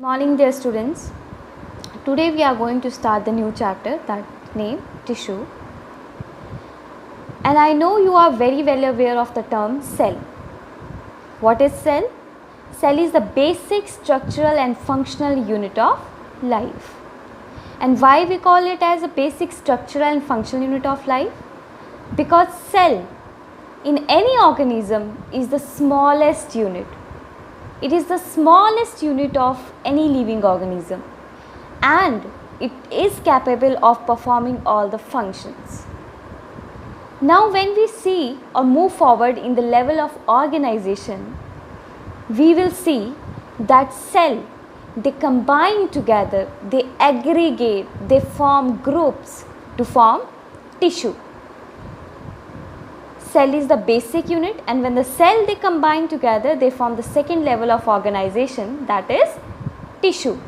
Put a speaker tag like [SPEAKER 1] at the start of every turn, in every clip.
[SPEAKER 1] Morning dear students. Today we are going to start the new chapter that name tissue. And I know you are very well aware of the term cell. What is cell? Cell is the basic structural and functional unit of life. And why we call it as a basic structural and functional unit of life? Because cell in any organism is the smallest unit. It is the smallest unit of any living organism and it is capable of performing all the functions. Now when we see or move forward in the level of organization, we will see that cell, they combine together, they aggregate, they form groups to form tissue. Cell is the basic unit, and when the cell they combine together, they form the second level of organization, that is tissue.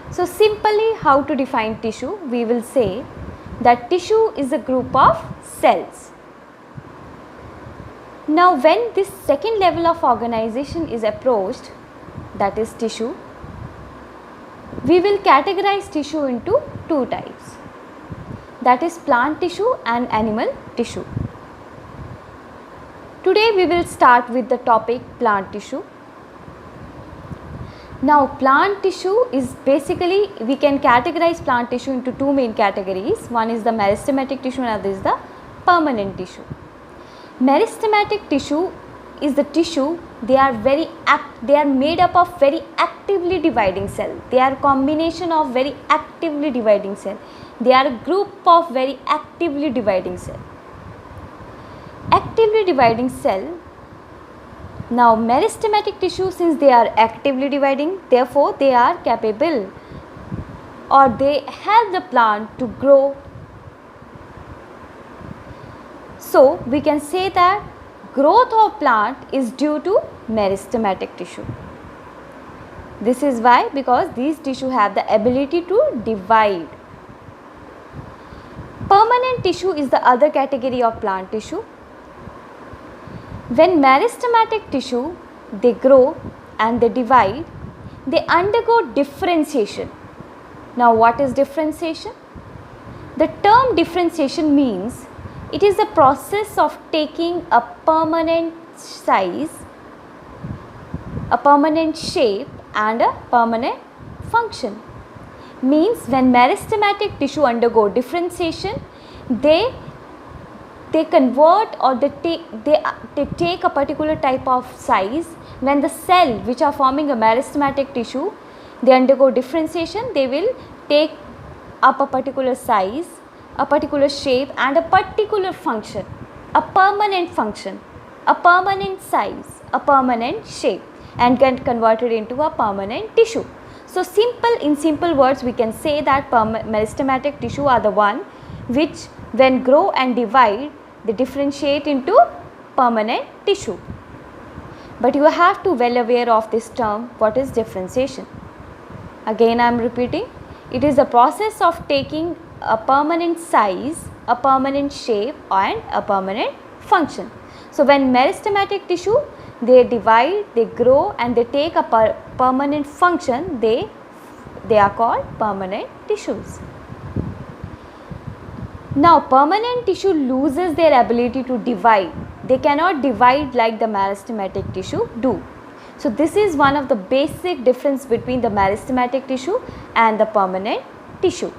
[SPEAKER 1] So simply how to define tissue? We will say that tissue is a group of cells. Now when this second level of organization is approached, that is tissue, we will categorize tissue into two types, that is plant tissue and animal tissue. Today we will start with the topic plant tissue. Now plant tissue is basically, we can categorize plant tissue into two main categories. One is the meristematic tissue and other is the permanent tissue. Meristematic tissue is the tissue, they are made up of very actively dividing cell. They are a combination of very actively dividing cell. They are a group of very actively dividing cell. Actively dividing cell. Now meristematic tissue, since they are actively dividing, therefore they are capable or they help the plant to grow. So we can say that growth of plant is due to meristematic tissue. This is why, because these tissue have the ability to divide. Permanent tissue is the other category of plant tissue. When meristematic tissue, they grow and they divide, they undergo differentiation. Now what is differentiation? The term differentiation means it is the process of taking a permanent size, a permanent shape and a permanent function. Means when meristematic tissue undergo differentiation, they convert or they take a particular type of size. When the cell which are forming a meristematic tissue, they undergo differentiation, they will take up a particular size, a particular shape and a particular function, a permanent function, a permanent size, a permanent shape, and get converted into a permanent tissue. So in simple words we can say that meristematic tissue are the one which when grow and divide, they differentiate into permanent tissue. But you have to well aware of this term, what is differentiation. Again I am repeating, it is the process of taking a permanent size, a permanent shape and a permanent function. So when meristematic tissue, they divide, they grow and they take a permanent function, they are called permanent tissues. Now permanent tissue loses their ability to divide. They cannot divide like the meristematic tissue do. So this is one of the basic difference between the meristematic tissue and the permanent tissue.